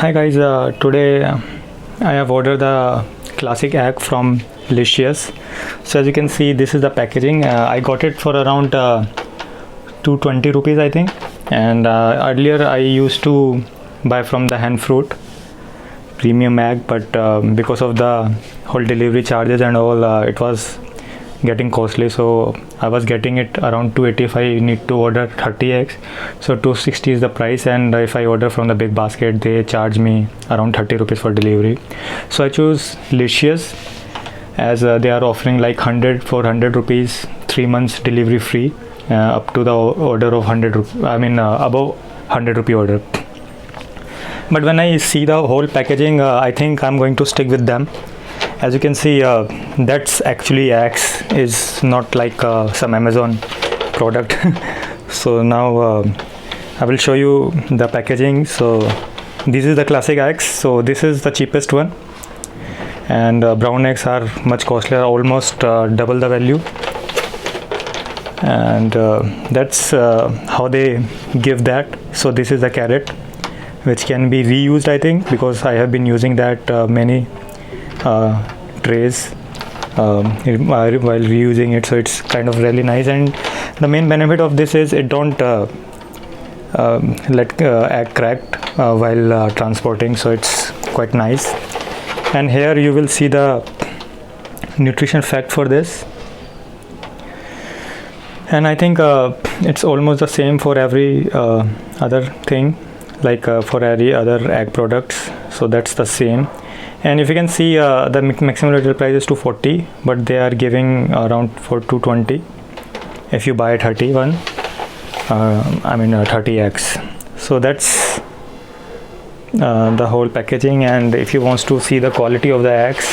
Hi guys, today I have ordered the classic egg from Licious. So as you can see, this is the packaging. I got it for around 220 rupees I think, and earlier I used to buy from the Hand Fruit premium egg, but because of the whole delivery charges and all, it was getting costly, so I was getting it around 280 if I need to order 30 eggs. So 260 is the price, and if I order from the big basket they charge me around 30 rupees for delivery. So I choose Licious as they are offering like 100 for 100 rupees 3 months delivery free, up to the order of 100 above 100 rupee order. But when I see the whole packaging, I think I'm going to stick with them. As you can see, that's actually eggs, is not like some Amazon product. So now I will show you the packaging. So this is the classic eggs, so this is the cheapest one, and brown eggs are much costlier, almost double the value. And that's how they give that. So this is the carrot, which can be reused I think, because I have been using that many trays while reusing it, so it's kind of really nice. And the main benefit of this is it don't let egg cracked while transporting, so it's quite nice. And here you will see the nutrition fact for this, and I think it's almost the same for every other thing, like for every other egg products, so that's the same. And if you can see, the maximum retail price is 240, but they are giving around for 220 if you buy 31 30x. So that's the whole packaging. And if you want to see the quality of the eggs,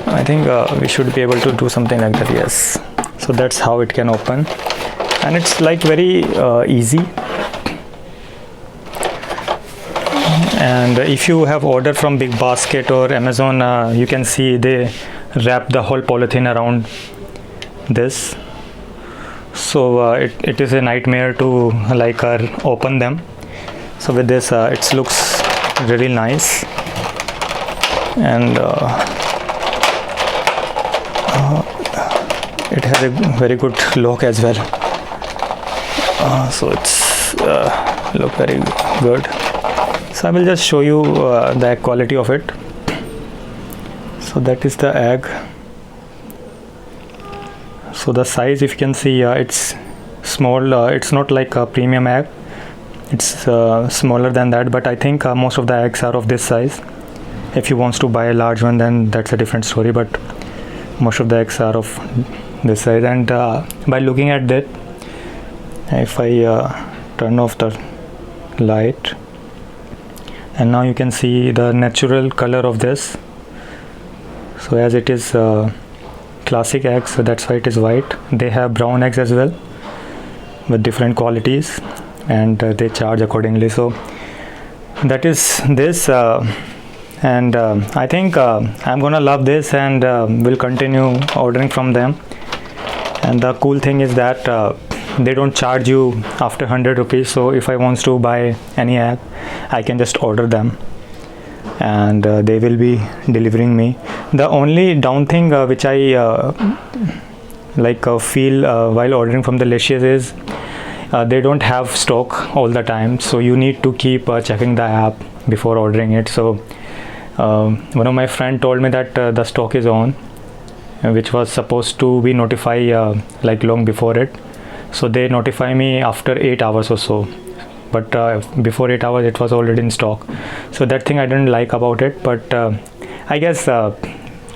I think we should be able to do something like that. Yes, so that's how it can open, and it's like very easy. And if you have ordered from Big Basket or Amazon, you can see they wrap the whole polythene around this, so it is a nightmare to like open them. So with this it looks really nice, and it has a very good look as well. So it's look very good. So I will just show you the egg quality of it. So that is the egg. So the size, if you can see, it's small. It's not like a premium egg, it's smaller than that, but I think most of the eggs are of this size. If you want to buy a large one, then that's a different story, but most of the eggs are of this size. And by looking at that, if I turn off the light, and now you can see the natural color of this. So as it is classic eggs, so that's why it is white. They have brown eggs as well with different qualities, and they charge accordingly. So that is this, and I think I'm gonna love this, and will continue ordering from them. And the cool thing is that they don't charge you after 100 rupees. So if I want to buy any egg, I can just order them, and they will be delivering me. The only down thing which I feel while ordering from the Licious is they don't have stock all the time, so you need to keep checking the app before ordering it. So one of my friend told me that the stock is on, which was supposed to be notified like long before it. So they notify me after 8 hours or so, but before 8 hours it was already in stock. So that thing I didn't like about it, but I guess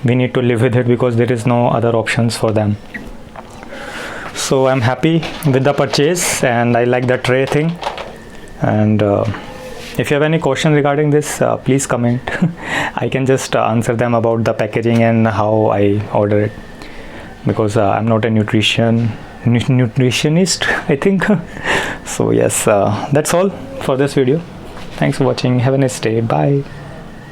we need to live with it because there is no other options for them. So I'm happy with the purchase, and I like the tray thing. And if you have any question regarding this, please comment. I can just answer them about the packaging and how I order it, because I'm not a nutritionist I think. So yes, that's all for this video. Thanks for watching. Have a nice day. Bye.